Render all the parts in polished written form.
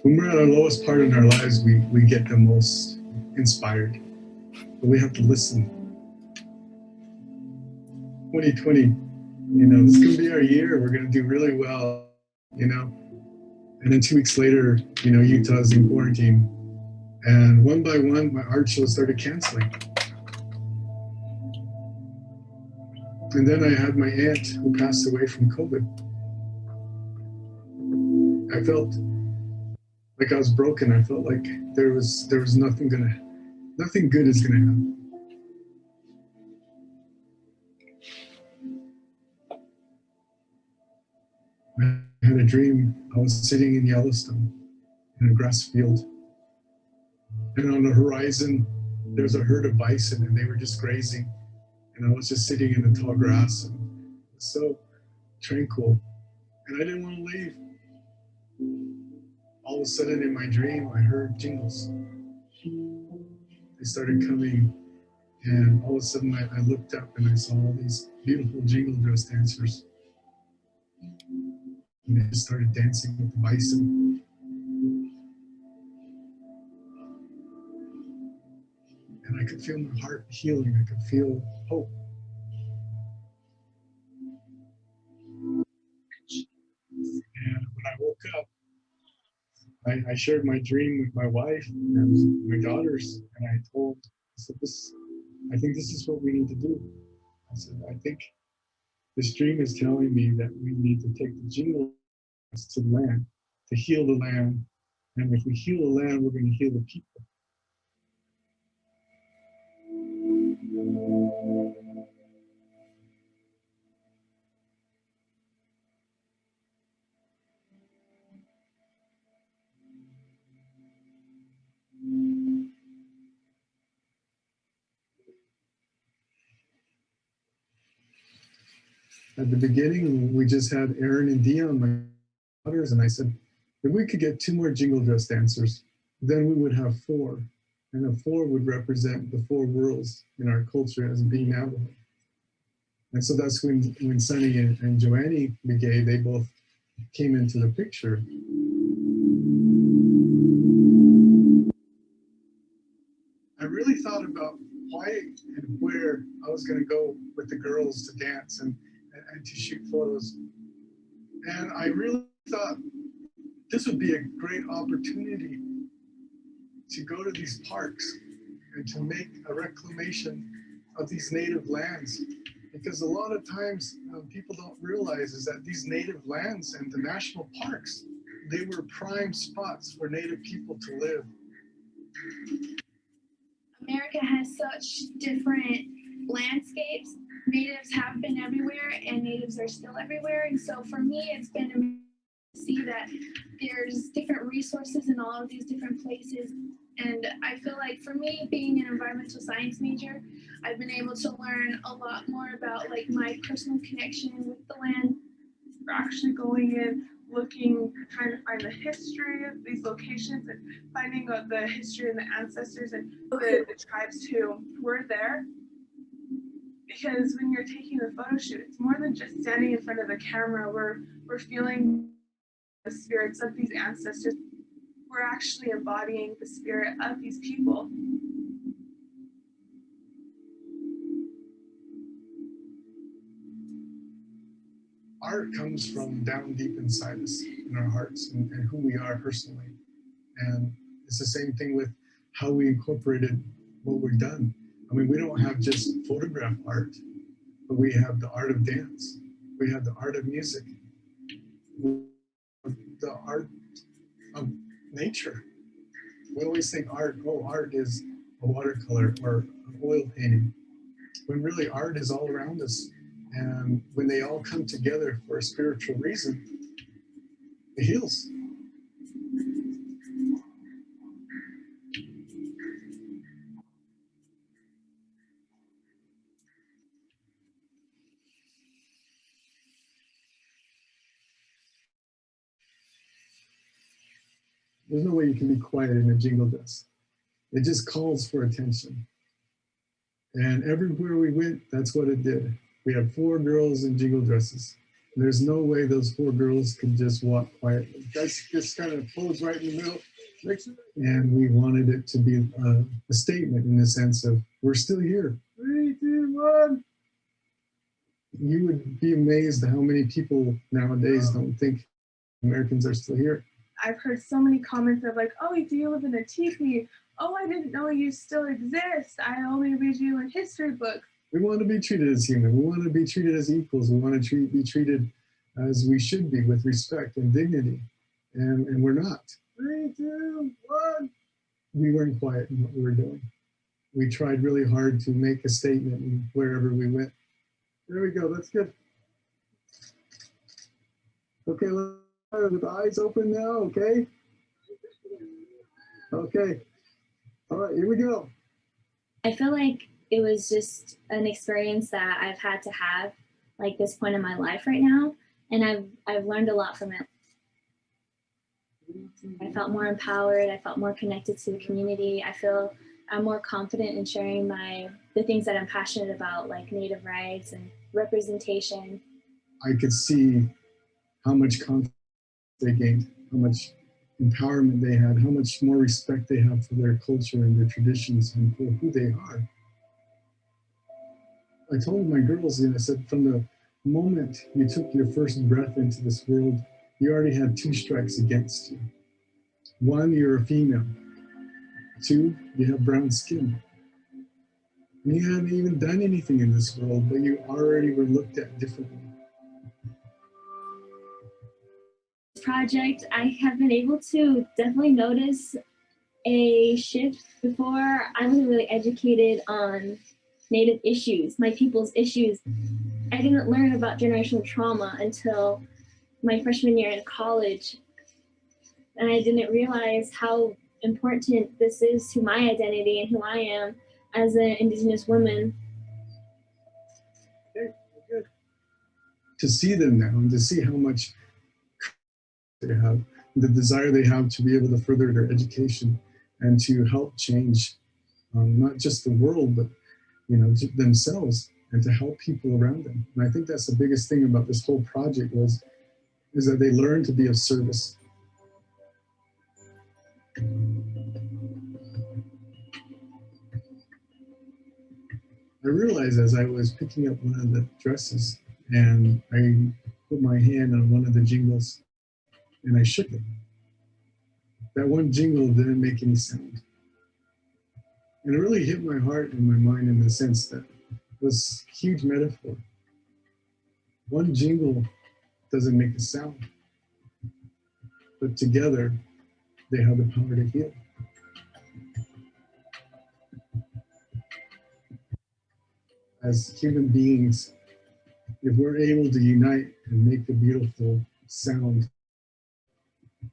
When we're at our lowest part in our lives, we get the most inspired. But we have to listen. 2020, this is going to be our year. We're going to do really well, you know. And then 2 weeks later, Utah's in quarantine. And one by one, my art shows started canceling. And then I had my aunt who passed away from COVID. I felt like I was broken. I felt like there was nothing good is gonna happen. I had a dream. I was sitting in Yellowstone in a grass field. And on the horizon, there was a herd of bison and they were just grazing. And I was just sitting in the tall grass and it was so tranquil. And I didn't want to leave. All of a sudden in my dream, I heard jingles. They started coming. And all of a sudden I looked up and I saw all these beautiful jingle dress dancers. And they just started dancing with the bison. And I could feel my heart healing. I could feel hope. And when I woke up, I shared my dream with my wife and my daughters. And I said, I think this is what we need to do. I said, I think this dream is telling me that we need to take the jingle to the land, to heal the land. And if we heal the land, we're going to heal the people. At the beginning, we just had Aaron and Dion, my daughters, and I said, if we could get 2 more jingle dress dancers, then we would have 4. And a 4 would represent the 4 worlds in our culture as being Navajo. And so that's when Sunny and Joannie McGay, they both came into the picture. I really thought about why and where I was going to go with the girls to dance and to shoot photos. And I really thought this would be a great opportunity to go to these parks and to make a reclamation of these native lands. Because a lot of times people don't realize is that these native lands and the national parks, they were prime spots for native people to live. America has such different landscapes. Natives have been everywhere and natives are still everywhere. And so for me, it's been amazing to see that there's different resources in all of these different places. And I feel like for me, being an environmental science major, I've been able to learn a lot more about like my personal connection with the land. We're actually going in, looking, trying to find the history of these locations and finding out the history and the ancestors and the tribes who were there. Because when you're taking a photo shoot, it's more than just standing in front of the camera. We're feeling the spirits of these ancestors. We're actually embodying the spirit of these people. Art comes from down deep inside us, in our hearts, and who we are personally. And it's the same thing with how we incorporated what we've done. I mean, we don't have just photograph art, but we have the art of dance. We have the art of music. The art of nature. We always think art is a watercolor or an oil painting. When really art is all around us. And when they all come together for a spiritual reason, it heals. There's no way you can be quiet in a jingle dress. It just calls for attention. And everywhere we went, that's what it did. We had 4 girls in jingle dresses. There's no way those four girls could just walk quietly. That's just kind of posed right in the middle. And we wanted it to be a statement in the sense of, we're still here. 3, 2, 1. You would be amazed at how many people nowadays don't think Americans are still here. I've heard so many comments of like, oh, do you live in a teepee? Oh, I didn't know you still exist. I only read you in history books. We want to be treated as human. We want to be treated as equals. We want to be treated as we should be, with respect and dignity. And we're not. 3, 2, 1. We weren't quiet in what we were doing. We tried really hard to make a statement wherever we went. There we go. That's good. Okay, with the eyes open now, okay? Okay. All right, here we go. I feel like it was just an experience that I've had to have, like, this point in my life right now, and I've learned a lot from it. I felt more empowered. I felt more connected to the community. I feel I'm more confident in sharing the things that I'm passionate about, like Native rights and representation. I could see how much confidence they gained, how much empowerment they had, how much more respect they have for their culture and their traditions and for who they are. I told my girls, I said, from the moment you took your first breath into this world, you already had 2 strikes against you. 1, you're a female. 2, you have brown skin. And you haven't even done anything in this world, but you already were looked at differently. Project, I have been able to definitely notice a shift. Before, I wasn't really educated on Native issues, my people's issues. I didn't learn about generational trauma until my freshman year in college. And I didn't realize how important this is to my identity and who I am as an Indigenous woman. Okay, good. To see them now and to see how much they have, the desire they have to be able to further their education and to help change not just the world, but themselves, and to help people around them. And I think that's the biggest thing about this whole project is that they learn to be of service. I realized as I was picking up one of the dresses and I put my hand on one of the jingles and I shook it. That one jingle didn't make any sound. And it really hit my heart and my mind in the sense that it was a huge metaphor. One jingle doesn't make a sound, but together they have the power to heal. As human beings, if we're able to unite and make a beautiful sound,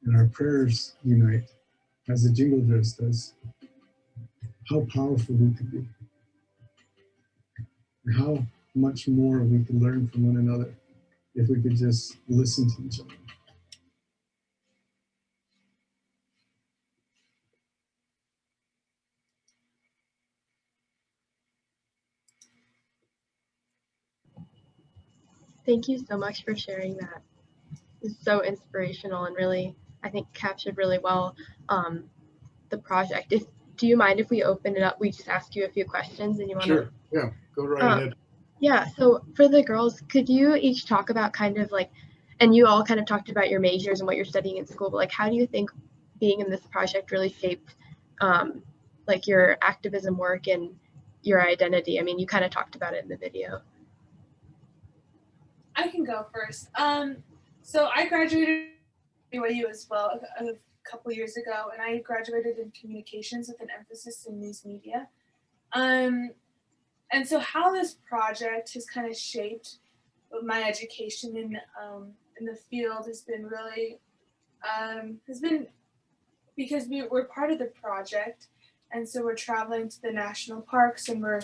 and our prayers unite, as the jingle dress does, how powerful we could be. And how much more we could learn from one another if we could just listen to each other. Thank you so much for sharing that. It's so inspirational and really, I think, captured really well the project. Do you mind if we open it up? We just ask you a few questions and you want to? Sure, yeah, go right ahead. Yeah, so for the girls, could you each talk about kind of like, and you all kind of talked about your majors and what you're studying in school, but like, how do you think being in this project really shaped like your activism work and your identity? I mean, you kind of talked about it in the video. I can go first. So I graduated BYU as well a couple years ago, and I graduated in communications with an emphasis in news media. And so how this project has kind of shaped my education in the field has been really because we're part of the project, and so we're traveling to the national parks and we're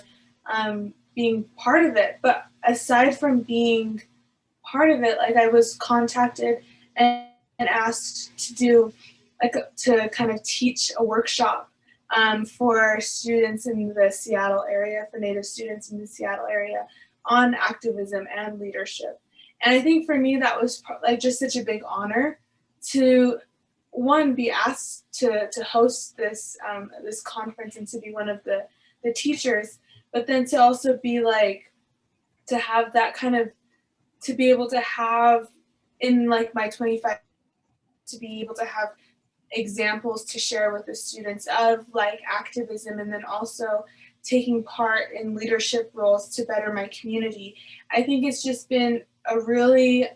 being part of it. But aside from being part of it, like I was contacted and asked to do to kind of teach a workshop for students in the Seattle area, for Native students in the Seattle area, on activism and leadership. And I think for me that was like just such a big honor to one be asked to host this this conference and to be one of the teachers, but then to also be like to have that kind of to be able to have in like my 25 to be able to have examples to share with the students of like activism and then also taking part in leadership roles to better my community. I think it's just been a really,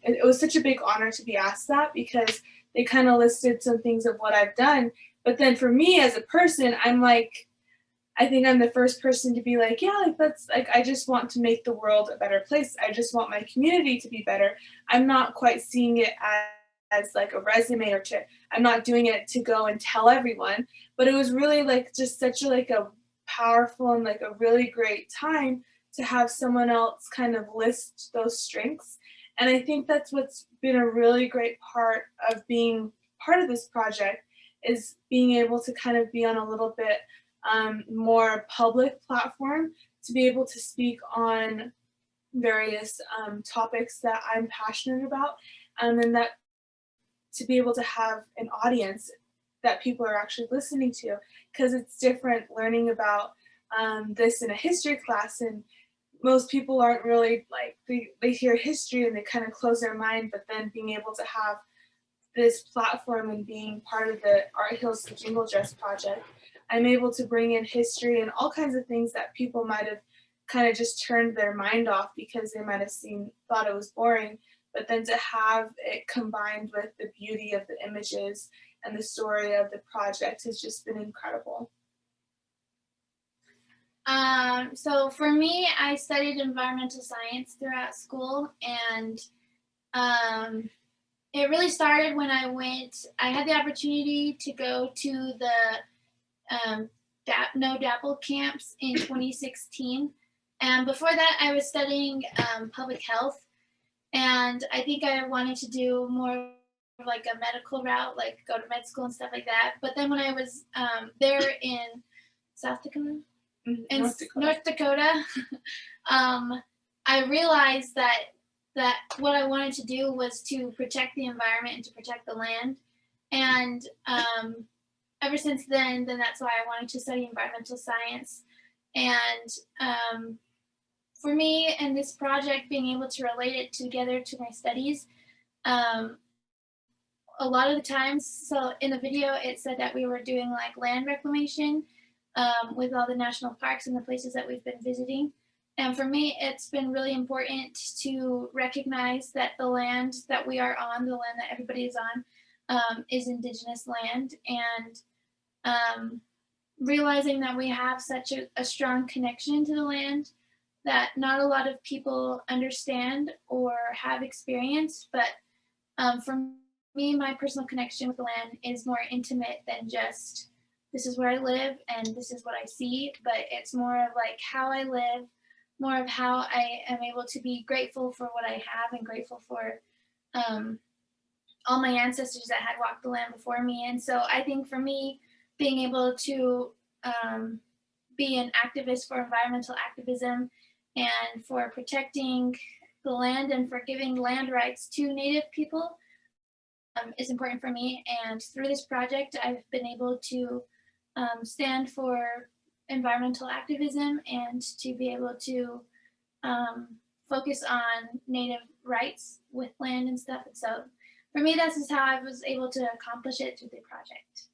it was such a big honor to be asked that because they kind of listed some things of what I've done. But then for me as a person, I'm like, I think I'm the first person to be like, yeah, like that's like, I just want to make the world a better place. I just want my community to be better. I'm not quite seeing it as like a resume or to, I'm not doing it to go and tell everyone, but it was really like just such a, like a powerful and like a really great time to have someone else kind of list those strengths. And I think that's what's been a really great part of being part of this project is being able to kind of be on a little bit more public platform to be able to speak on various topics that I'm passionate about, and that to be able to have an audience that people are actually listening to, because it's different learning about this in a history class, and most people aren't really like, they hear history and they kind of close their mind, but then being able to have this platform and being part of the Art Heals the Jingle Dress project, I'm able to bring in history and all kinds of things that people might have kind of just turned their mind off because they might have thought it was boring, but then to have it combined with the beauty of the images and the story of the project has just been incredible. So for me, I studied environmental science throughout school, and it really started when I had the opportunity to go to the No Dapple camps in 2016. And before that, I was studying public health. And I think I wanted to do more of like a medical route, like go to med school and stuff like that. But then when I was there in South Dakota, North Dakota, I realized that what I wanted to do was to protect the environment and to protect the land. And ever since then that's why I wanted to study environmental science. And for me and this project, being able to relate it together to my studies, a lot of the times, so in the video it said that we were doing like land reclamation with all the national parks and the places that we've been visiting. And for me, it's been really important to recognize that the land that we are on, the land that everybody is on, is Indigenous land, and realizing that we have such a strong connection to the land that not a lot of people understand or have experienced. But for me, my personal connection with the land is more intimate than just this is where I live and this is what I see, but it's more of like how I live, more of how I am able to be grateful for what I have and grateful for all my ancestors that had walked the land before me. And so I think for me, being able to be an activist for environmental activism and for protecting the land and for giving land rights to Native people is important for me. And through this project, I've been able to stand for environmental activism and to be able to focus on Native rights with land and stuff. And so for me, this is how I was able to accomplish it through the project.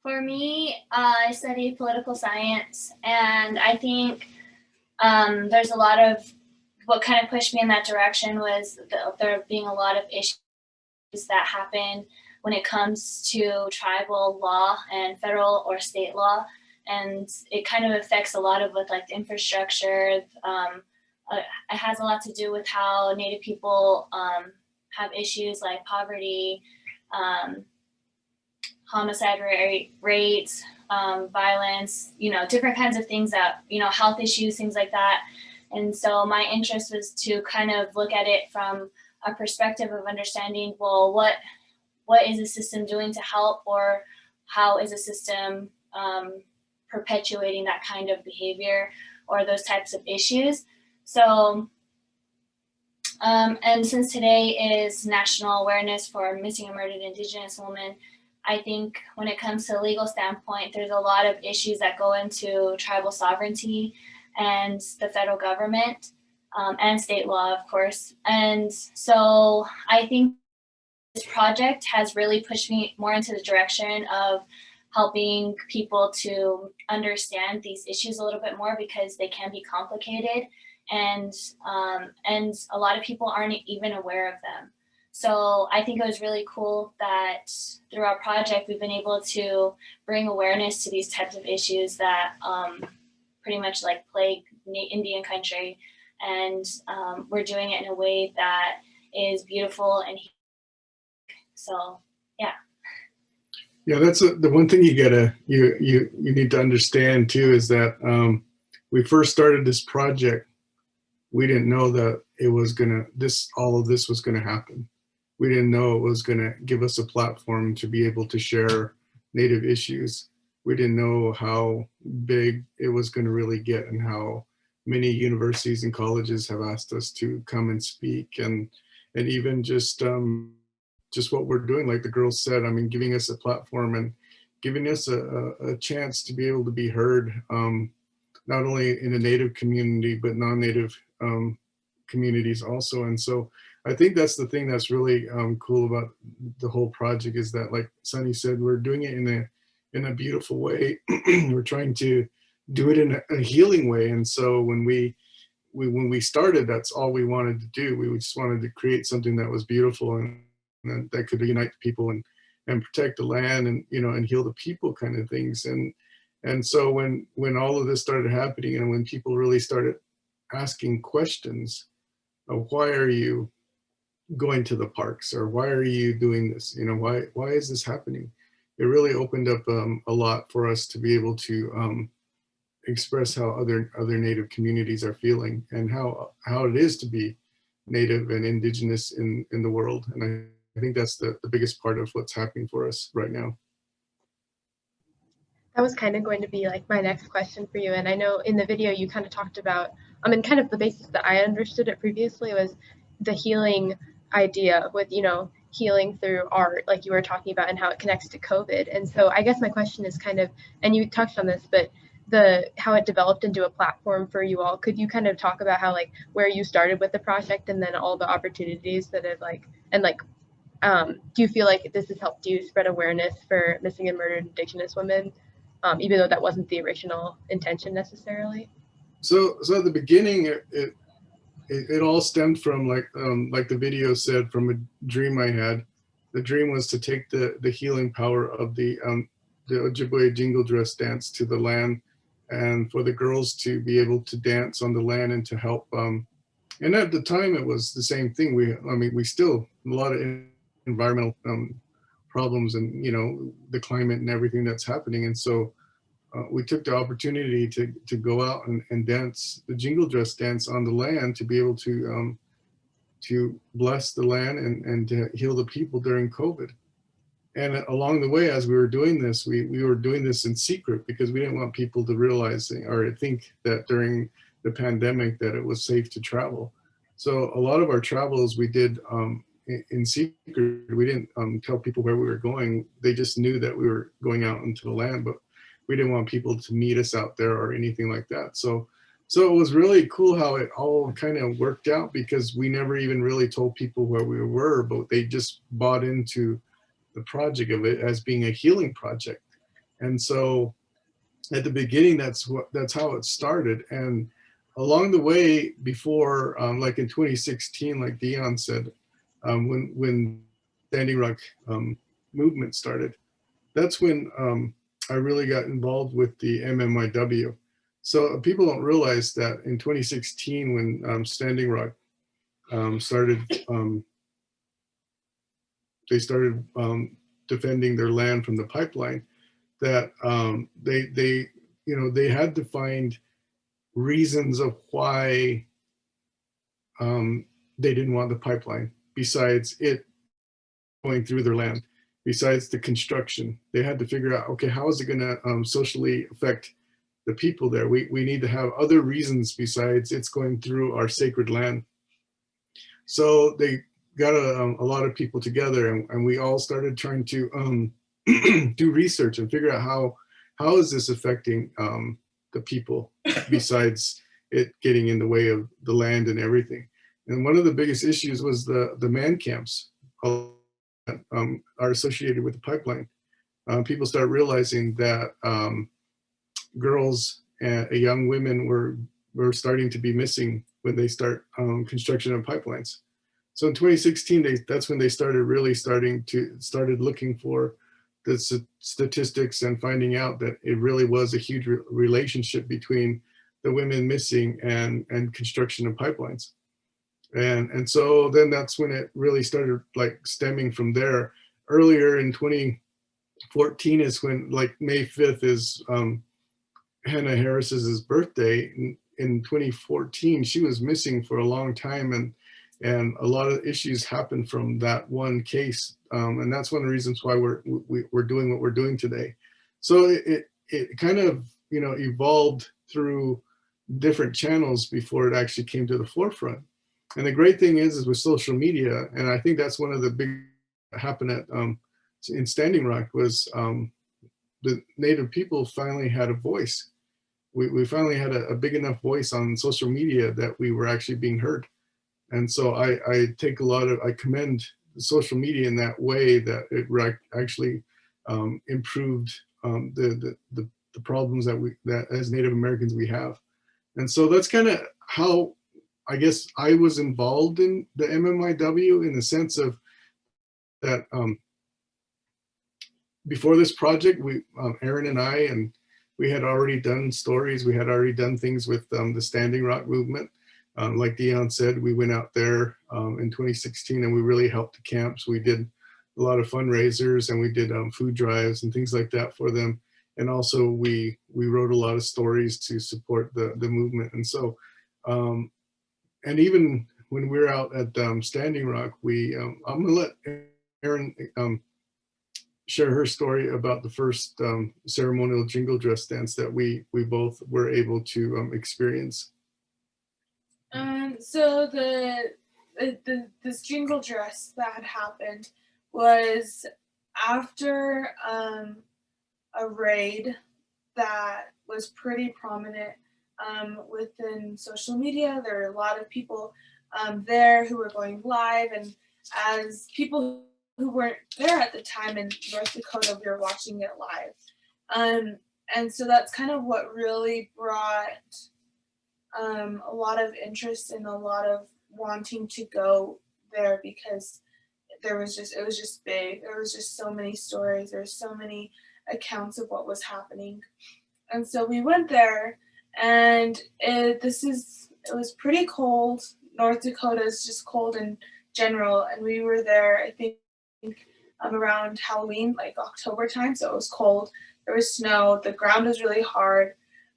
For me, I studied political science, and I think there's a lot of what kind of pushed me in that direction was there being a lot of issues that happen when it comes to tribal law and federal or state law, and it kind of affects a lot of with like the infrastructure. It has a lot to do with how Native people have issues like poverty, homicide rates, violence, different kinds of things that, health issues, things like that. And so my interest was to kind of look at it from a perspective of understanding, well, what is the system doing to help, or how is a system perpetuating that kind of behavior or those types of issues. So And since today is National Awareness for Missing and Murdered Indigenous Women, I think when it comes to a legal standpoint, there's a lot of issues that go into tribal sovereignty and the federal government, and state law, of course. And so I think this project has really pushed me more into the direction of helping people to understand these issues a little bit more, because they can be complicated, and a lot of people aren't even aware of them. So I think it was really cool that through our project we've been able to bring awareness to these types of issues that pretty much like plague Indian country, and we're doing it in a way that is beautiful and so yeah. Yeah, that's the one thing you need to understand too, is that we first started this project, we didn't know that it was all of this was gonna happen. We didn't know it was gonna give us a platform to be able to share Native issues. We didn't know how big it was gonna really get, and how many universities and colleges have asked us to come and speak, and even just what we're doing, like the girls said, I mean, giving us a platform and giving us a chance to be able to be heard, not only in the Native community, but non-Native communities also. And so I think that's the thing that's really cool about the whole project, is that, like Sunny said, we're doing it in a beautiful way. We're trying to do it in a healing way. And so when we started, that's all we wanted to do. We just wanted to create something that was beautiful and that could unite people and protect the land, and and heal the people, kind of things. And so when all of this started happening, and when people really started asking questions of, why are you going to the parks, or why are you doing this, why is this happening, it really opened up a lot for us to be able to express how other Native communities are feeling, and how it is to be Native and Indigenous in the world. And I think that's the biggest part of what's happening for us right now. That was kind of going to be like my next question for you. And I know in the video you kind of talked about, and kind of the basis that I understood it previously was the healing idea with, healing through art, like you were talking about, and how it connects to COVID. And so I guess my question is kind of, and you touched on this, but how it developed into a platform for you all. Could you kind of talk about how, like, where you started with the project, and then all the opportunities that have do you feel like this has helped you spread awareness for missing and murdered Indigenous women, even though that wasn't the original intention necessarily? So at the beginning, it all stemmed from, like the video said, from a dream I had. The dream was to take the healing power of the Ojibwe jingle dress dance to the land, and for the girls to be able to dance on the land, and to help. And at the time, it was the same thing. We still, a lot of environmental problems, and the climate and everything that's happening. And so we took the opportunity to go out and dance the jingle dress dance on the land, to be able to bless the land and to heal the people during COVID. And along the way, as we were doing this, we were doing this in secret, because we didn't want people to realize or think that during the pandemic that it was safe to travel. So a lot of our travels we did in secret. We didn't tell people where we were going. They just knew that we were going out into the land, but we didn't want people to meet us out there or anything like that. So it was really cool how it all kind of worked out, because we never even really told people where we were, but they just bought into the project of it as being a healing project. And so at the beginning, that's how it started. And along the way, before, like in 2016, like Dion said, when Standing Rock movement started, that's when I really got involved with the MMYW. So people don't realize that in 2016, when Standing Rock started, they started defending their land from the pipeline, that they had to find reasons of why they didn't want the pipeline, besides it going through their land, besides the construction. They had to figure out, okay, how is it going to socially affect the people there? We need to have other reasons besides it's going through our sacred land. So they got a lot of people together, and we all started trying to do research and figure out how is this affecting the people besides it getting in the way of the land and everything. And one of the biggest issues was the man camps are associated with the pipeline. People start realizing that girls and young women were starting to be missing when they start construction of pipelines. So in 2016, that's when they started looking for the statistics and finding out that it really was a huge relationship between the women missing and construction of pipelines. And so then that's when it really started like stemming from there. Earlier in 2014 is when, like, May 5th is Hannah Harris's birthday. In 2014, she was missing for a long time, and a lot of issues happened from that one case, and that's one of the reasons why we're doing what we're doing today. So it kind of, you know, evolved through different channels before it actually came to the forefront. And the great thing is with social media, and I think that's one of the big happened at in Standing Rock was the Native people finally had a voice. We finally had a big enough voice on social media that we were actually being heard. And so I commend social media in that way, that it actually improved the problems that as Native Americans we have. And so that's kind of how I guess I was involved in the MMIW, in the sense of that before this project, Aaron and I, and we had already done stories. We had already done things with the Standing Rock movement. Like Dion said, we went out there in 2016 and we really helped the camps. We did a lot of fundraisers, and we did food drives and things like that for them. And also we wrote a lot of stories to support the movement. And so, and even when we're out at Standing Rock, I'm gonna let Erin share her story about the first ceremonial jingle dress dance that we both were able to experience. So this jingle dress that had happened was after a raid that was pretty prominent within social media. There were a lot of people there who were going live, and as people who weren't there at the time in North Dakota, we were watching it live. And so that's kind of what really brought a lot of interest and a lot of wanting to go there, because it was just big. There was just so many stories. There's so many accounts of what was happening. And so we went there, and it was pretty cold. North Dakota is just cold in general, and we were there, I think, around Halloween, like October time, so it was cold. There was snow. The ground was really hard.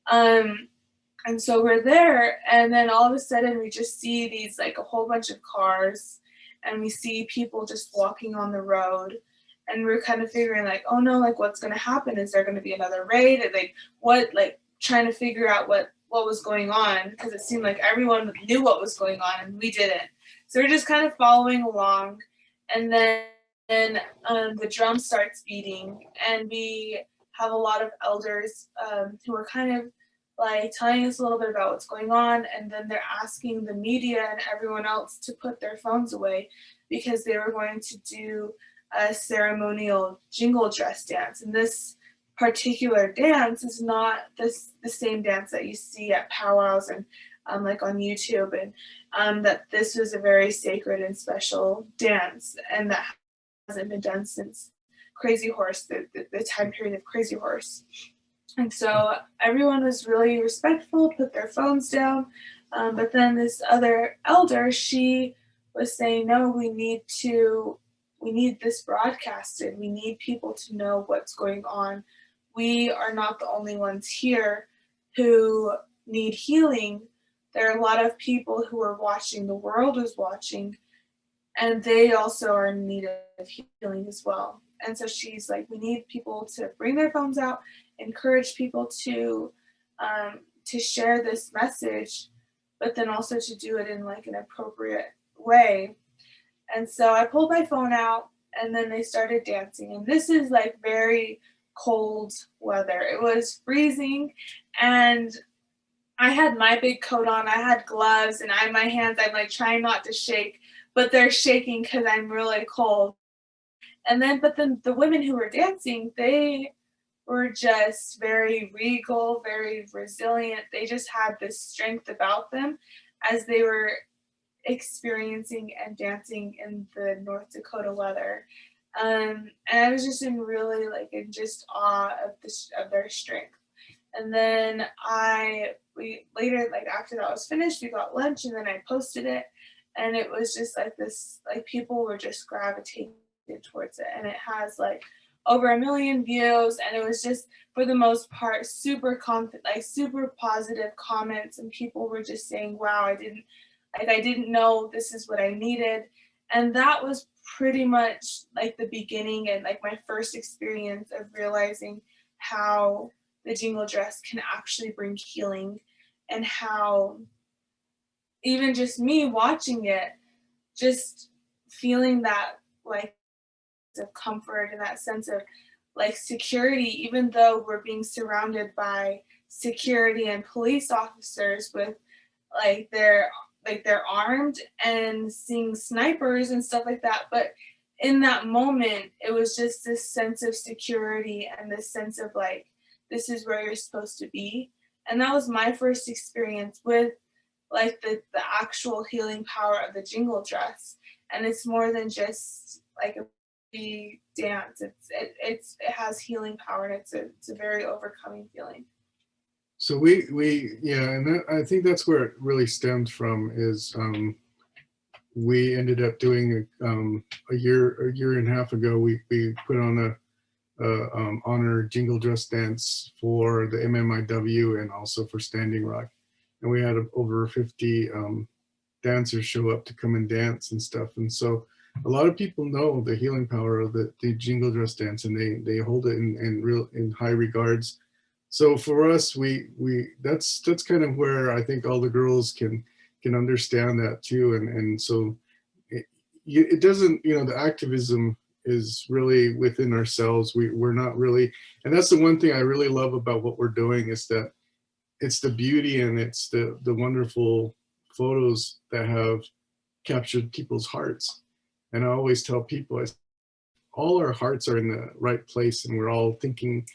And so we're there, and then all of a sudden we just see these, like, a whole bunch of cars, and we see people just walking on the road, and we're kind of figuring, like, oh no, like, what's going to happen? Is there going to be another raid? And, like, what, like, trying to figure out what was going on, because it seemed like everyone knew what was going on and we didn't. So we're just kind of following along, and then the drum starts beating, and we have a lot of elders who are kind of like telling us a little bit about what's going on, and then they're asking the media and everyone else to put their phones away, because they were going to do a ceremonial jingle dress dance. And this particular dance is not the same dance that you see at powwows and like on YouTube, and that this was a very sacred and special dance, and that hasn't been done since Crazy Horse, the time period of Crazy Horse. And so everyone was really respectful, put their phones down. But then this other elder, she was saying, no, we need this broadcasted. We need people to know what's going on. We are not the only ones here who need healing. There are a lot of people who are watching. The world is watching, and they also are in need of healing as well. And so she's like, we need people to bring their phones out, encourage people to share this message, but then also to do it in like an appropriate way. And so I pulled my phone out and then they started dancing. And this is like very cold weather. It was freezing and I had my big coat on, I had gloves, and my hands, I'm like trying not to shake, but they're shaking because I'm really cold. But then the women who were dancing, they were just very regal, very resilient. They just had this strength about them as they were experiencing and dancing in the North Dakota weather. And I was just in really like in just awe of their strength. And then we later, like after that was finished, we got lunch and then I posted it and it was just like this, like people were just gravitating towards it. And it has like over 1 million views and it was just for the most part super super positive comments and people were just saying, wow, I didn't know this is what I needed. And that was pretty much like the beginning and like my first experience of realizing how the jingle dress can actually bring healing and how even just me watching it, just feeling that like of comfort and that sense of like security, even though we're being surrounded by security and police officers with they're armed and seeing snipers and stuff like that. But in that moment, it was just this sense of security and this sense of like, this is where you're supposed to be. And that was my first experience with like the actual healing power of the jingle dress. And it's more than just like a dance. It has healing power and it's a very overcoming feeling. So we yeah, and I think that's where it really stemmed from is we ended up doing a year and a half ago. We put on a honor jingle dress dance for the MMIW and also for Standing Rock, and we had over 50 dancers show up to come and dance and stuff. And so a lot of people know the healing power of the jingle dress dance, and they hold it in high regards. So for us, we that's kind of where I think all the girls can understand that too, and so it doesn't, the activism is really within ourselves. We're not really, and that's the one thing I really love about what we're doing is that it's the beauty and it's the wonderful photos that have captured people's hearts. And I always tell people, all our hearts are in the right place and we're all thinking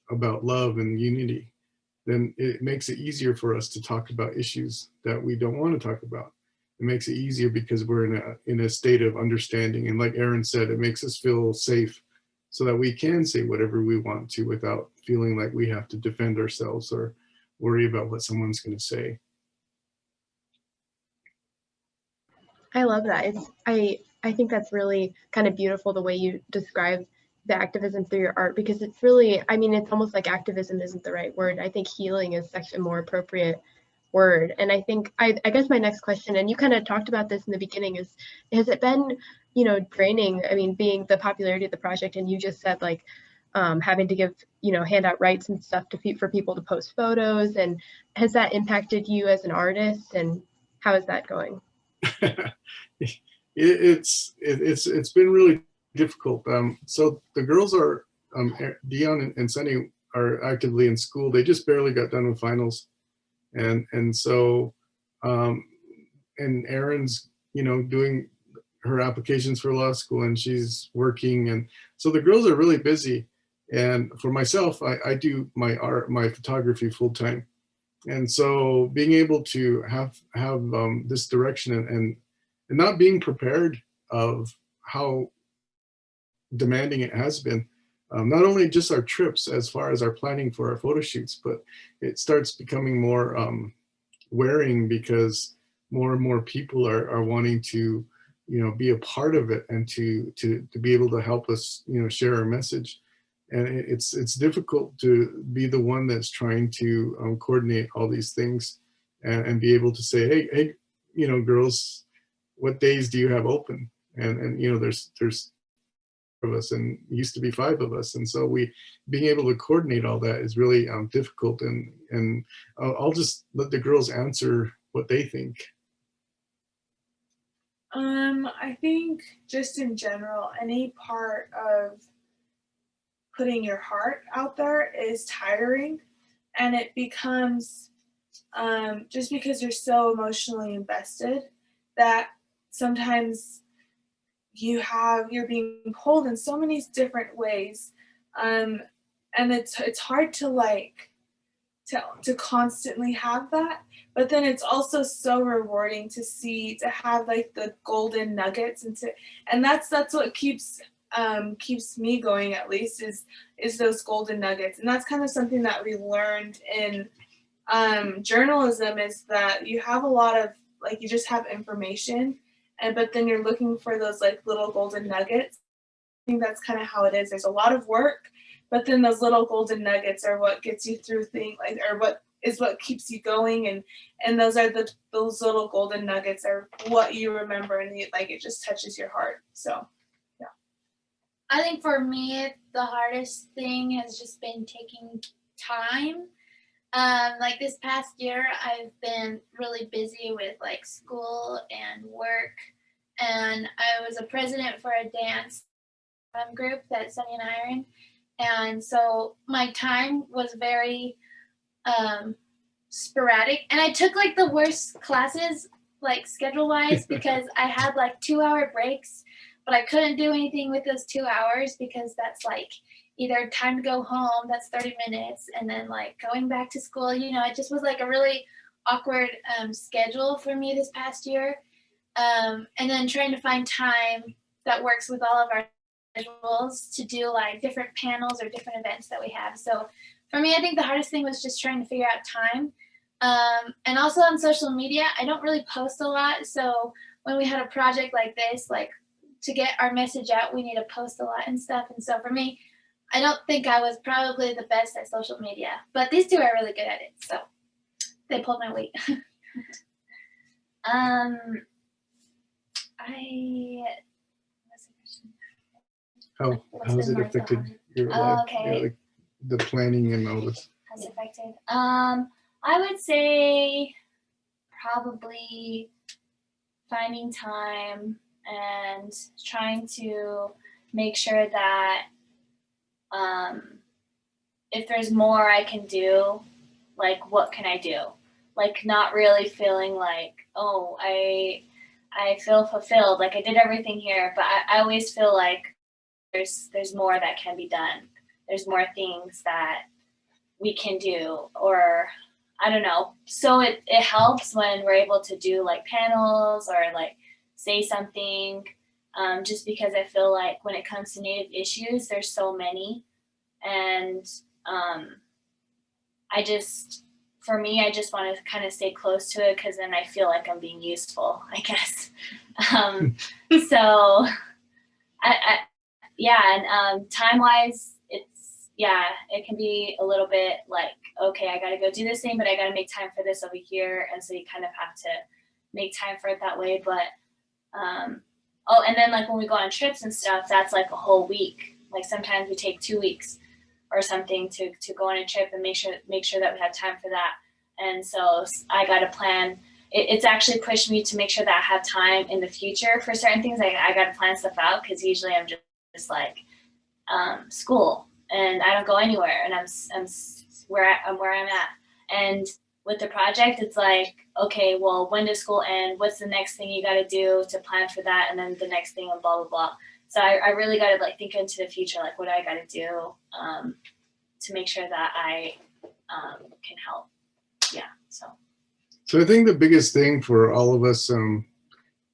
about love and unity, then it makes it easier for us to talk about issues that we don't want to talk about. It makes it easier because we're in a state of understanding. And like Aaron said, it makes us feel safe so that we can say whatever we want to without feeling like we have to defend ourselves or worry about what someone's going to say. I love that. I think that's really kind of beautiful the way you describe the activism through your art, because it's really, I mean, it's almost like activism isn't the right word. I think healing is such a more appropriate word. And I think, I guess my next question, and you kind of talked about this in the beginning, is, has it been, draining? I mean, being the popularity of the project, and you just said like having to give, hand out rights and stuff for people to post photos. And has that impacted you as an artist? And how is that going? It's been really difficult. So the girls are, Dion and Sunny are actively in school. They just barely got done with finals. And so, and Erin's, doing her applications for law school and she's working. And so the girls are really busy. And for myself, I do my art, my photography full time. And so being able to have this direction and not being prepared of how demanding it has been, not only just our trips as far as our planning for our photo shoots, but it starts becoming more wearing because more and more people are wanting to, be a part of it and to be able to help us, share our message. And it's difficult to be the one that's trying to coordinate all these things and be able to say, hey, girls, what days do you have open? And there's of us and it used to be 5 of us, and so being able to coordinate all that is really difficult. And I'll just let the girls answer what they think. I think just in general, any part of putting your heart out there is tiring, and it becomes just because you're so emotionally invested that sometimes you're being pulled in so many different ways, and it's hard to to constantly have that, but then it's also so rewarding to have like the golden nuggets and that's what keeps me going, at least, is those golden nuggets. And that's kind of something that we learned in journalism, is that you have a lot of, like, you just have information, but then you're looking for those like little golden nuggets. I think that's kind of how it is. There's a lot of work, but then those little golden nuggets are what gets you through things, like, or what keeps you going, and those little golden nuggets are what you remember, and it just touches your heart. So yeah. I think for me, the hardest thing has just been taking time. Like this past year, I've been really busy with like school and work, and I was a president for a dance group that Sunny and I are in, and so my time was very sporadic, and I took like the worst classes, like schedule wise, because I had like 2-hour breaks, but I couldn't do anything with those 2 hours because that's like either time to go home, that's 30 minutes, and then like going back to school. It just was like a really awkward schedule for me this past year, and then trying to find time that works with all of our schedules to do like different panels or different events that we have. So for me, I think the hardest thing was just trying to figure out time. And also on social media, I don't really post a lot. So when we had a project like this, like to get our message out, we need to post a lot and stuff. And so for me, I don't think I was probably the best at social media, but these two are really good at it. So they pulled my weight. How has it affected your life? Okay. Yeah, like the planning and all this. Has it affected? I would say probably finding time and trying to make sure that if there's more I can do, like what can I do? Like not really feeling like, oh, I feel fulfilled, like I did everything here, but I always feel like there's more that can be done. There's more things that we can do, or I don't know. So it helps when we're able to do like panels or like say something, just because I feel like when it comes to Native issues, there's so many, and for me, I just want to kind of stay close to it because then I feel like I'm being useful, I guess. So and time-wise, it can be a little bit like, okay, I got to go do this thing, but I got to make time for this over here. And so you kind of have to make time for it that way. But, and then like when we go on trips and stuff, that's like a whole week. Like sometimes we take 2 weeks or something to go on a trip and make sure that we have time for that. And so I got to plan. It's actually pushed me to make sure that I have time in the future for certain things. I got to plan stuff out because usually I'm just like school and I don't go anywhere, and I'm where I'm at. And with the project, it's like, okay, well, when does school end? What's the next thing you got to do to plan for that? And then the next thing and blah, blah, blah. So I really got to like think into the future, like what do I got to do to make sure that I can help. Yeah. So I think the biggest thing for all of us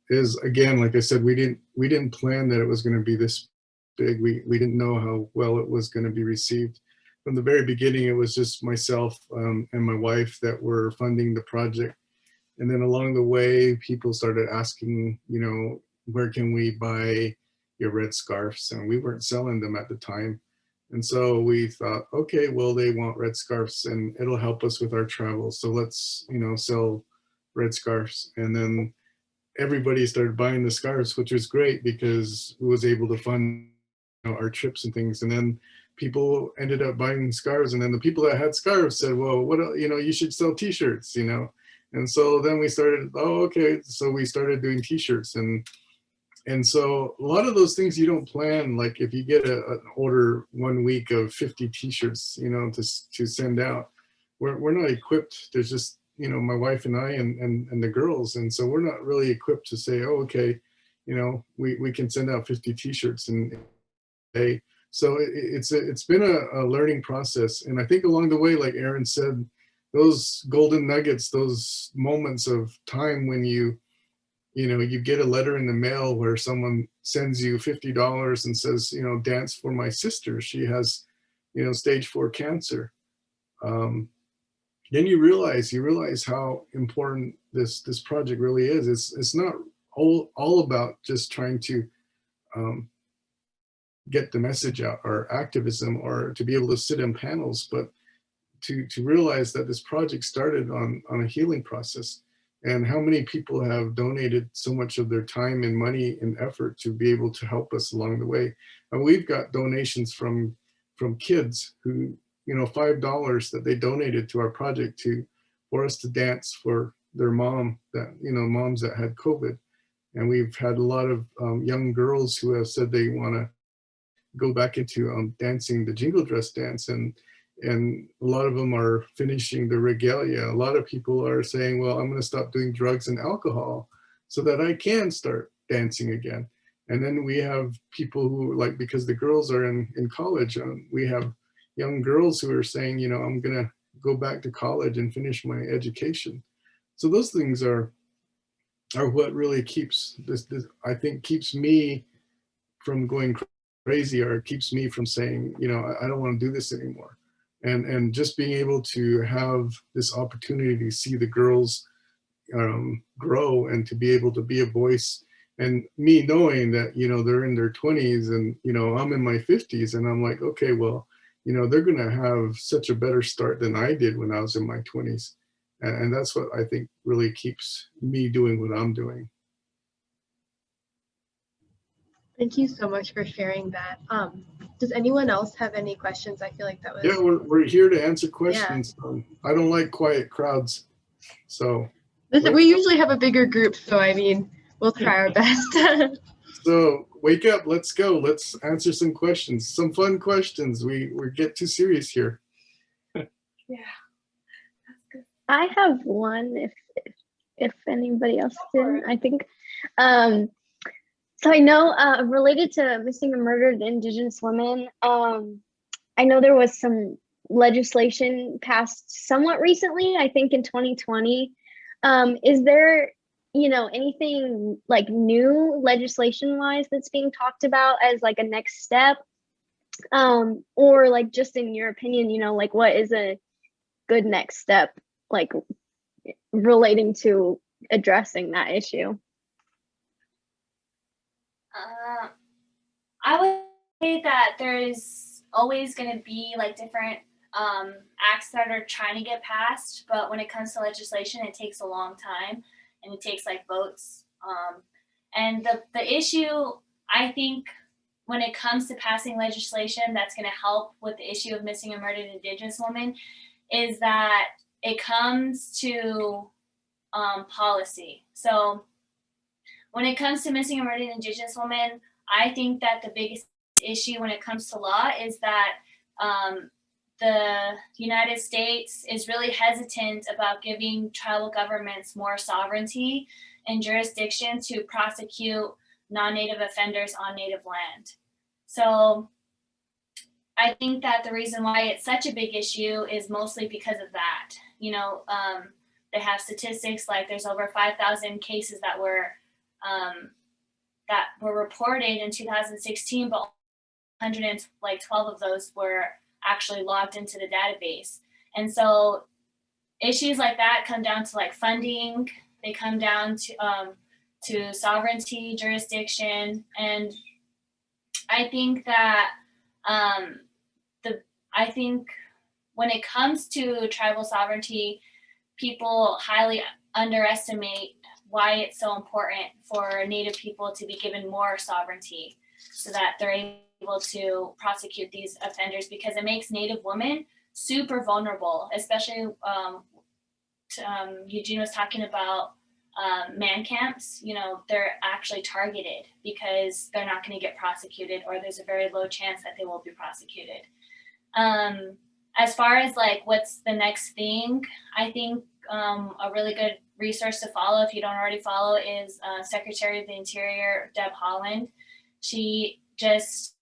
is, again, like I said, we didn't plan that it was going to be this big. We didn't know how well it was going to be received. From the very beginning, it was just myself and my wife that were funding the project. And then along the way, people started asking, where can we buy your red scarves? And we weren't selling them at the time. And so we thought, okay, well, they want red scarves and it'll help us with our travel. So let's, sell red scarves. And then everybody started buying the scarves, which was great because we was able to fund our trips and things. And then people ended up buying scarves. And then the people that had scarves said, well, what, you should sell t-shirts, And so then we started, oh, okay. So we started doing t-shirts, and so a lot of those things you don't plan. Like if you get an order 1 week of 50 t-shirts, you know, to send out, we're not equipped. There's just, you know, my wife and I and the girls. And so we're not really equipped to say, oh, okay, you know, we can send out 50 t-shirts in a day. So it's been a learning process. And I think along the way, like Aaron said, those golden nuggets, those moments of time when you know, you get a letter in the mail where someone sends you $50 and says, you know, dance for my sister. She has, you know, stage 4 cancer. Then you realize how important this project really is. It's not all about just trying to get the message out or activism or to be able to sit in panels, but to realize that this project started on a healing process, and how many people have donated so much of their time and money and effort to be able to help us along the way. And we've got donations from kids who, you know, $5 that they donated to our project for us to dance for their mom, that, you know, moms that had COVID. And we've had a lot of young girls who have said they want to go back into dancing the jingle dress dance, and a lot of them are finishing the regalia. A lot of people are saying, well, I'm going to stop doing drugs and alcohol so that I can start dancing again. And then we have people who, like, because the girls are in college, we have young girls who are saying, you know, I'm going to go back to college and finish my education. So those things are what really keeps this I think keeps me from going crazy, or keeps me from saying, you know, I don't want to do this anymore. And just being able to have this opportunity to see the girls grow and to be able to be a voice, and me knowing that, you know, they're in their 20s and, you know, I'm in my 50s, and I'm like, okay, well, you know, they're going to have such a better start than I did when I was in my 20s. And that's what I think really keeps me doing what I'm doing. Thank you so much for sharing that. Does anyone else have any questions? I feel like that was. Yeah, we're here to answer questions. Yeah. I don't like quiet crowds, so. We usually have a bigger group, so I mean, we'll try our best. So wake up, let's go. Let's answer some questions, some fun questions. We get too serious here. Yeah. I have one if anybody else didn't, I think. So I know related to missing and murdered Indigenous women, I know there was some legislation passed somewhat recently, I think in 2020. Is there, you know, anything like new legislation wise that's being talked about as like a next step? Or like just in your opinion, you know, like what is a good next step, like relating to addressing that issue? I would say that there's always going to be like different acts that are trying to get passed, but when it comes to legislation, it takes a long time and it takes like votes. And the issue, I think, when it comes to passing legislation that's going to help with the issue of missing and murdered Indigenous women is that it comes to policy. So when it comes to missing and murdered Indigenous women, I think that the biggest issue when it comes to law is that the United States is really hesitant about giving tribal governments more sovereignty and jurisdiction to prosecute non-Native offenders on Native land. So I think that the reason why it's such a big issue is mostly because of that. You know, they have statistics like there's over 5,000 cases that were reported in 2016, but 112 of those were actually logged into the database. And so issues like that come down to like funding, they come down to sovereignty, jurisdiction, and I think that I think when it comes to tribal sovereignty, people highly underestimate why it's so important for Native people to be given more sovereignty so that they're able to prosecute these offenders, because it makes Native women super vulnerable, especially Eugene was talking about man camps, they're actually targeted because they're not going to get prosecuted, or there's a very low chance that they will be prosecuted. As far as like what's the next thing, I think a really good resource to follow, if you don't already follow, is Secretary of the Interior Deb Haaland. She just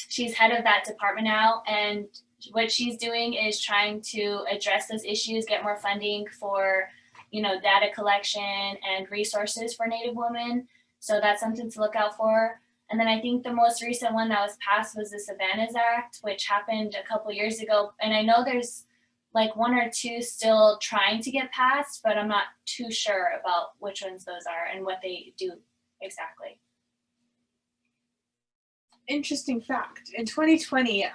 she's head of that department now, and what she's doing is trying to address those issues, get more funding for data collection and resources for Native women. So that's something to look out for. And then I think the most recent one that was passed was the Savannah's Act, which happened a couple years ago. And I know there's like one or two still trying to get passed, but I'm not too sure about which ones those are and what they do exactly. Interesting fact. In 2020,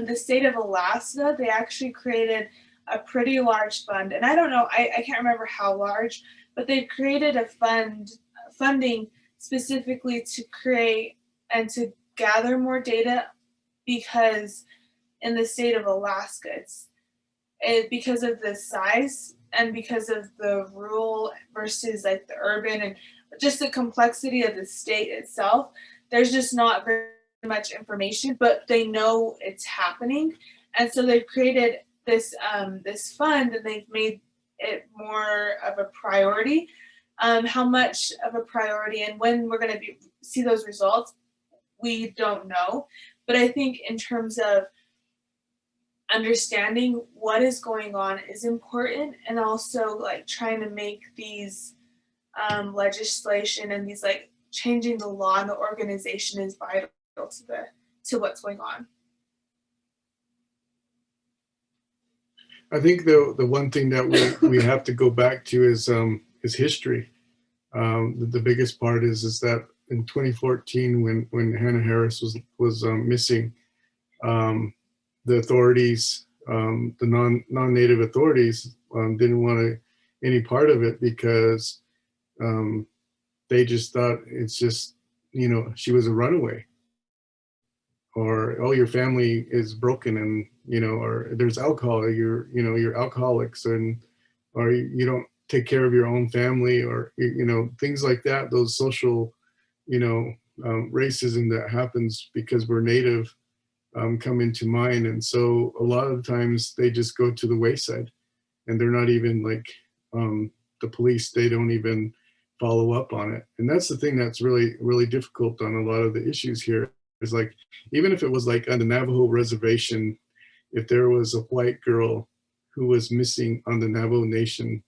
the state of Alaska, they actually created a pretty large fund. And I don't know, I can't remember how large, but they've created a funding specifically to create and to gather more data, because in the state of Alaska, because of the size and because of the rural versus like the urban and just the complexity of the state itself, there's just not very much information, but they know it's happening. And so they've created this fund, and they've made it more of a priority. How much of a priority and when we're going to see those results, we don't know. But I think in terms of understanding what is going on is important, and also like trying to make these legislation and these like changing the law and the organization is vital to what's going on. I think the one thing that we have to go back to is history. The biggest part is that in 2014, when Hannah Harris was missing, the authorities, the non-native authorities, didn't want any part of it, because they just thought it's just she was a runaway, or your family is broken, and or there's alcohol, you're alcoholics, or you don't take care of your own family, or things like that. Those social racism that happens because we're native come into mind. And so a lot of times they just go to the wayside, and they're not even like the police, they don't even follow up on it. And that's the thing that's really, really difficult on a lot of the issues here, is like, even if it was like on the Navajo reservation, if there was a white girl who was missing on the Navajo Nation,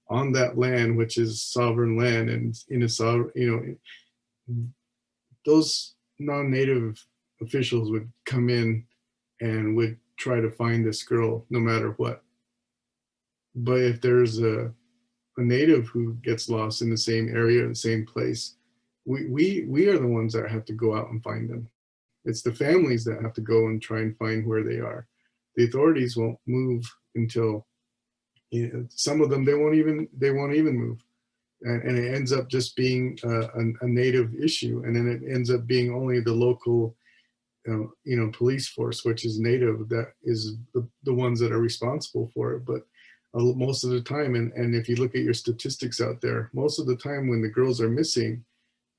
on that land, which is sovereign land, and in a sovereign, those non-native officials would come in and would try to find this girl no matter what. But if there's a native who gets lost in the same area, the same place, we are the ones that have to go out and find them. It's the families that have to go and try and find where they are. The authorities won't move until, some of them, they won't even move. And it ends up just being a native issue. And then it ends up being only the local, police force, which is native, that is the ones that are responsible for it. But most of the time, and if you look at your statistics out there, most of the time when the girls are missing,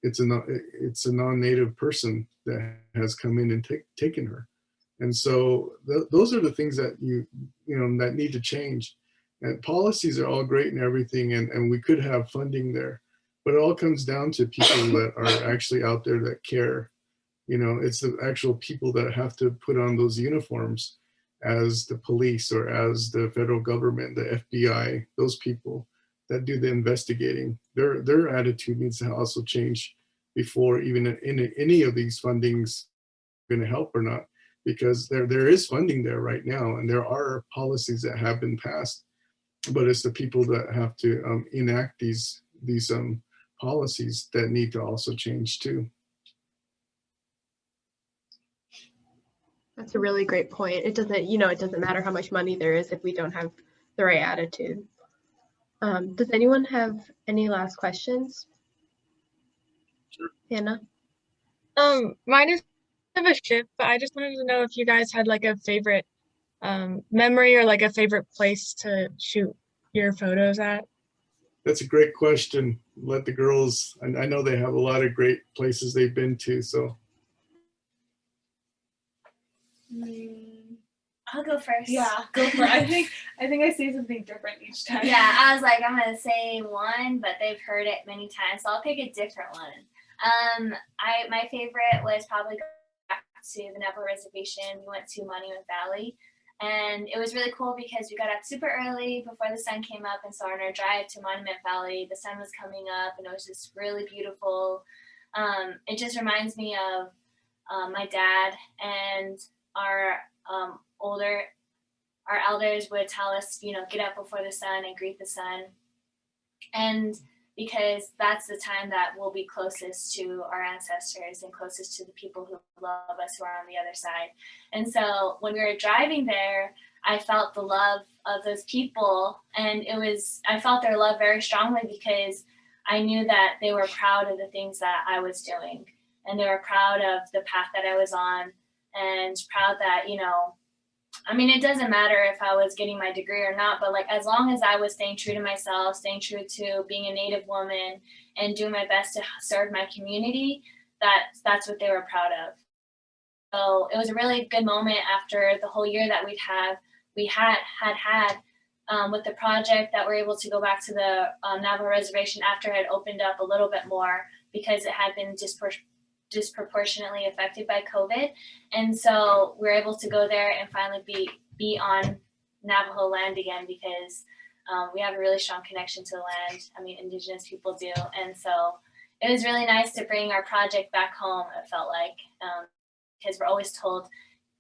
it's a non-native person that has come in and taken her. And so those are the things that that need to change. And policies are all great and everything, and we could have funding there, but it all comes down to people that are actually out there that care. It's the actual people that have to put on those uniforms as the police, or as the federal government, the FBI, those people that do the investigating. Their attitude needs to also change before even in any of these fundings going to help or not, because there is funding there right now, and there are policies that have been passed, but it's the people that have to enact these policies that need to also change too. That's a really great point. It doesn't matter how much money there is if we don't have the right attitude. Does anyone have any last questions? Sure. Hannah? Mine is kind of a shift, but I just wanted to know if you guys had like a favorite memory, or like a favorite place to shoot your photos at? That's a great question. Let the girls, and I know they have a lot of great places they've been to, so. I'll go first. Yeah, go for it. I think I say something different each time. Yeah, I was like, I'm gonna say one, but they've heard it many times, so I'll pick a different one. My favorite was probably going back to the Navajo Reservation. We went to Monument Valley, and it was really cool because we got up super early before the sun came up, and so on our drive to Monument Valley, the sun was coming up, and it was just really beautiful. It just reminds me of my dad and our elders would tell us, get up before the sun and greet the sun. And because that's the time that we'll be closest to our ancestors and closest to the people who love us who are on the other side. And so when we were driving there, I felt the love of those people, and I felt their love very strongly because I knew that they were proud of the things that I was doing, and they were proud of the path that I was on, and proud that, it doesn't matter if I was getting my degree or not, but as long as I was staying true to myself, staying true to being a Native woman and doing my best to serve my community, that's what they were proud of. So it was a really good moment after the whole year that we had with the project, that we're able to go back to the Navajo Reservation after it had opened up a little bit more, because it had been disproportionately affected by COVID. And so we're able to go there and finally be on Navajo land again, because we have a really strong connection to the land. Indigenous people do. And so it was really nice to bring our project back home, it felt like, because we're always told,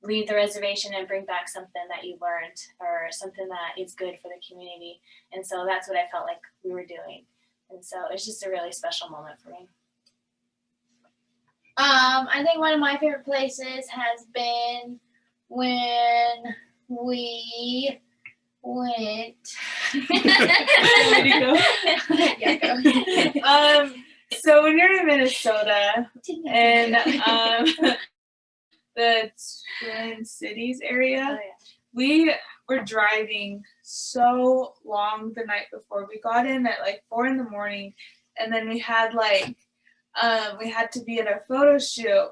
leave the reservation and bring back something that you learned or something that is good for the community. And so that's what I felt like we were doing. And so it's just a really special moment for me. I think one of my favorite places has been when we went. So when you're in Minnesota and the Twin Cities area, we were driving so long the night before. We got in at 4 a.m, and then we had we had to be at a photo shoot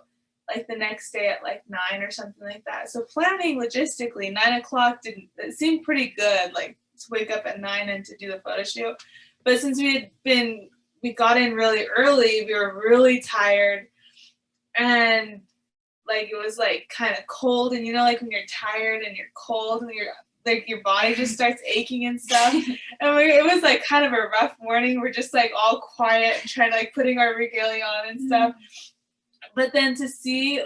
the next day at 9 or something like that. So planning logistically, 9 o'clock it seemed pretty good, to wake up at 9 and to do the photo shoot. But since we got in really early, we were really tired, and it was kind of cold, and when you're tired and you're cold and you're your body just starts aching and stuff. And it was kind of a rough morning. We're just all quiet and trying to putting our regalia on and stuff. But then to see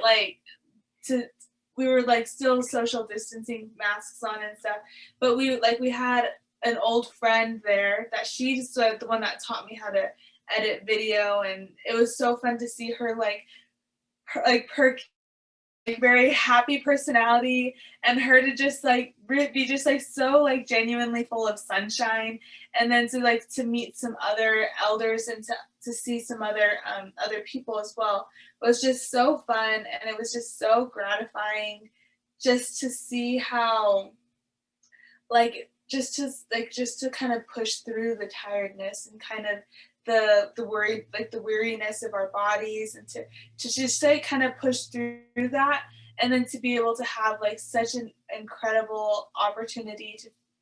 we were still social distancing, masks on and stuff. But we had an old friend there that she's the one that taught me how to edit video, and it was so fun to see her her very happy personality, and her to just be just so genuinely full of sunshine, and then to meet some other elders and to see some other people as well was just so fun, and it was just so gratifying just to see how just to kind of push through the tiredness and kind of the worry, the weariness of our bodies, and to just kind of push through that, and then to be able to have such an incredible opportunity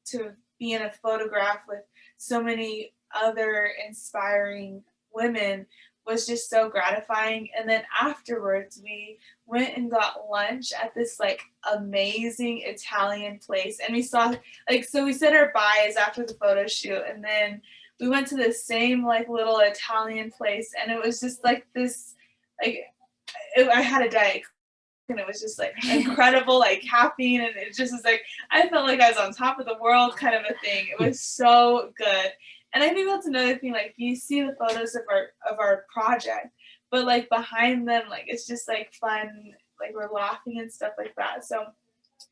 to be in a photograph with so many other inspiring women was just so gratifying. And then afterwards we went and got lunch at this amazing Italian place, and we saw so we said our byes after the photo shoot, and then we went to the same little Italian place, and it was just this I had a Diet Coke, and it was just incredible caffeine, and it just was I felt like I was on top of the world kind of a thing. It was so good. And I think that's another thing, you see the photos of our project, but behind them it's just fun, we're laughing and stuff like that. So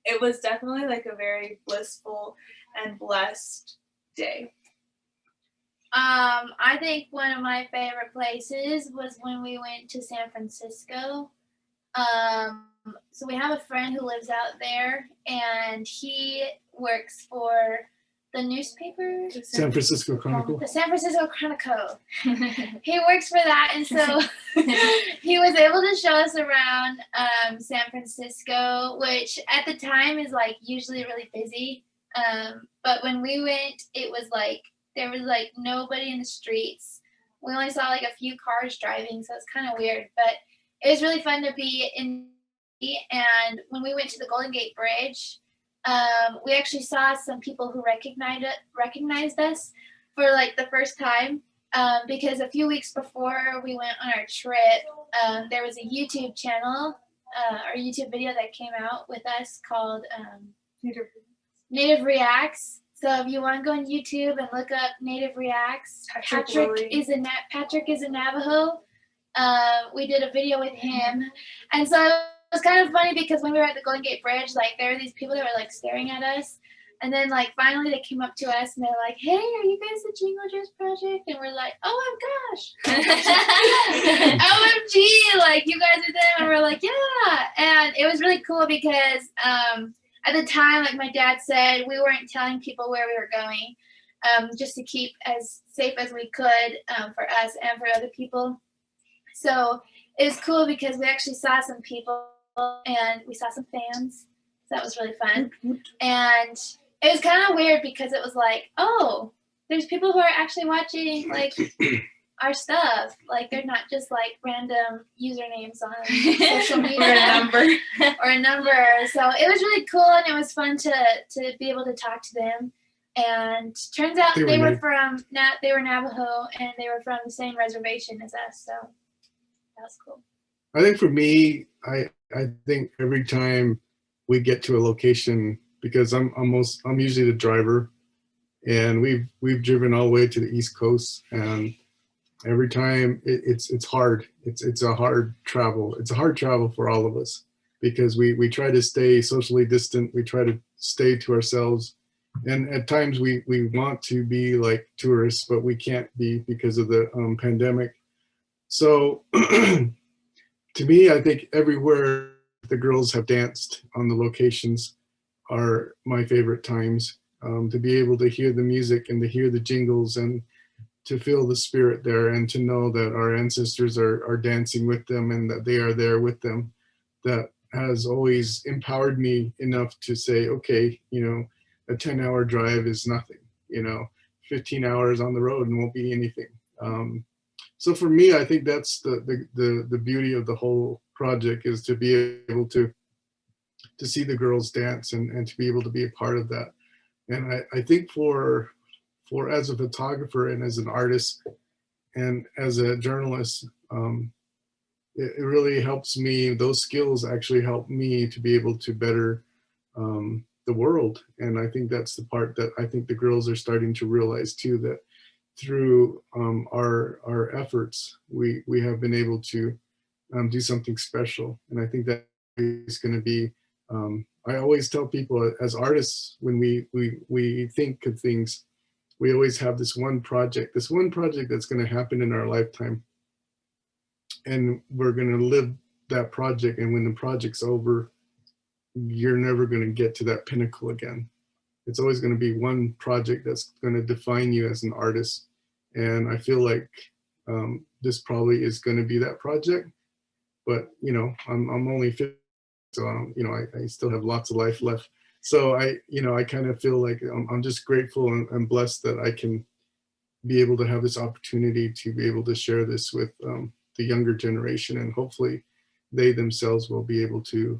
it was definitely a very blissful and blessed day. I think one of my favorite places was when we went to San Francisco. So we have a friend who lives out there, and he works for the newspaper, San Francisco Chronicle. the San Francisco Chronicle. He works for that, and so he was able to show us around San Francisco, which at the time is like usually really busy. But when we went, it was like there was like nobody in the streets. We only saw like a few cars driving, so it's kind of weird. But it was really fun to be in. And when we went to the Golden Gate Bridge, we actually saw some people who recognized us for like the first time, because a few weeks before we went on our trip, there was a YouTube channel or YouTube video that came out with us called Native Reacts. So if you want to go on YouTube and look up Native Reacts, Patrick is a Navajo. We did a video with him, and so it was kind of funny because when we were at the Golden Gate Bridge, like there were these people that were like staring at us, and then like finally they came up to us and they're like, "Hey, are you guys the Jingle Dress Project?" And we're like, "Oh my gosh, OMG! Like you guys are them!" And we're like, "Yeah!" And it was really cool because at the time, like my dad said, we weren't telling people where we were going, just to keep as safe as we could for us and for other people. So it was cool because we actually saw some people and we saw some fans. So that was really fun. And it was kind of weird because it was like, oh, there's people who are actually watching like our stuff. Like they're not just like random usernames on social media. or a number. So it was really cool and it was fun to be able to talk to them. And turns out they were Navajo and they were from the same reservation as us. So that was cool. I think for me, I think every time we get to a location, because I'm usually the driver, and we've driven all the way to the East Coast, and every time it's hard. It's a hard travel. It's a hard travel for all of us because we try to stay socially distant. We try to stay to ourselves, and at times we want to be like tourists, but we can't be because of the pandemic. So to me, I think everywhere the girls have danced on the locations are my favorite times. To be able to hear the music and to hear the jingles and to feel the spirit there and to know that our ancestors are dancing with them and that they are there with them, that has always empowered me enough to say, okay, a 10-hour drive is nothing, 15 hours on the road and won't be anything. So for me, I think that's the beauty of the whole project, is to be able to see the girls dance and to be able to be a part of that. And I think for as a photographer and as an artist and as a journalist, it really helps me. Those skills actually help me to be able to better the world. And I think that's the part that I think the girls are starting to realize too, that through our efforts, we have been able to do something special. And I think that is going to be, I always tell people as artists, when we think of things, we always have this one project that's going to happen in our lifetime. And we're going to live that project. And when the project's over, you're never going to get to that pinnacle again. It's always going to be one project that's going to define you as an artist. And I feel like this probably is going to be that project. But, I'm only 50, so I still have lots of life left. So I kind of feel like I'm just grateful and blessed that I can be able to have this opportunity to be able to share this with the younger generation. And hopefully they themselves will be able to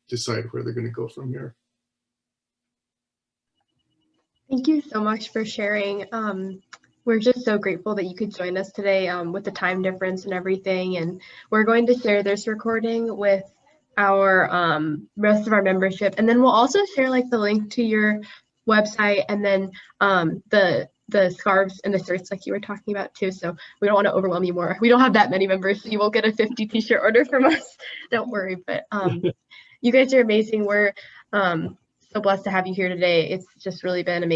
decide where they're going to go from here. Thank you so much for sharing. We're just so grateful that you could join us today with the time difference and everything. And we're going to share this recording with our rest of our membership. And then we'll also share like the link to your website and then the scarves and the shirts like you were talking about too. So we don't want to overwhelm you more. We don't have that many members, so you won't get a 50 t-shirt order from us. Don't worry. But you guys are amazing. We're so blessed to have you here today. It's just really been amazing.